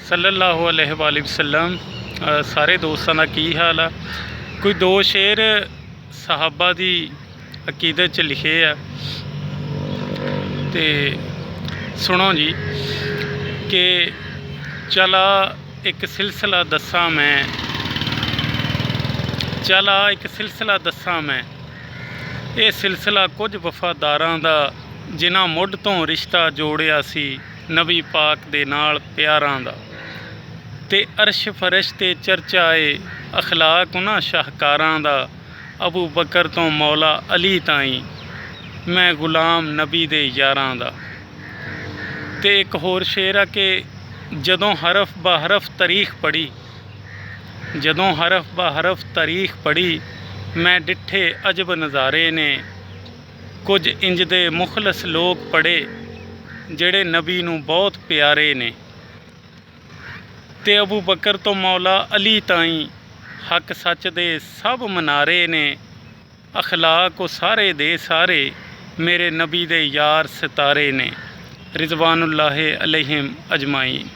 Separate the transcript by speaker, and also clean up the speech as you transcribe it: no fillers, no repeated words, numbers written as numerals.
Speaker 1: सल्लल्लाहु अलैहि वसल्लम। सारे दोस्तों का की हाल आ। कोई दो शेर सहाबा दी अकीदत च लिखे आ ते सुनो जी कि चला एक सिलसिला दसा मैं, चला एक सिलसिला दसा मैं, ये सिलसिला कुछ वफादारां दा जिन्हां मुढ़ तो रिश्ता जोड़िया सी नबी पाक दे नाल प्यारां दा, ते अर्श फरश ते चर्चा है अखलाक उन्हां शाहकारां दा, अबू बकर तो मौला अली ताईं मैं गुलाम नबी दे यारां दा। ते एक होर शेर आ कि जदों हरफ ब हरफ तारीख पढ़ी, जदों हरफ ब हरफ तारीख पढ़ी, मैं डिठे अजब नज़ारे ने, कुछ इंज दे मुखलस लोग पढ़े जेड़े नबी नूं बहुत प्यारे ने, ते अबू बकर तो मौला अली ताईं हक सच दे सब मनारे ने, अखलाक वो सारे दे सारे मेरे नबी दे यार सितारे ने, रिज़वानुल्लाह अलैहिम अजमाइन।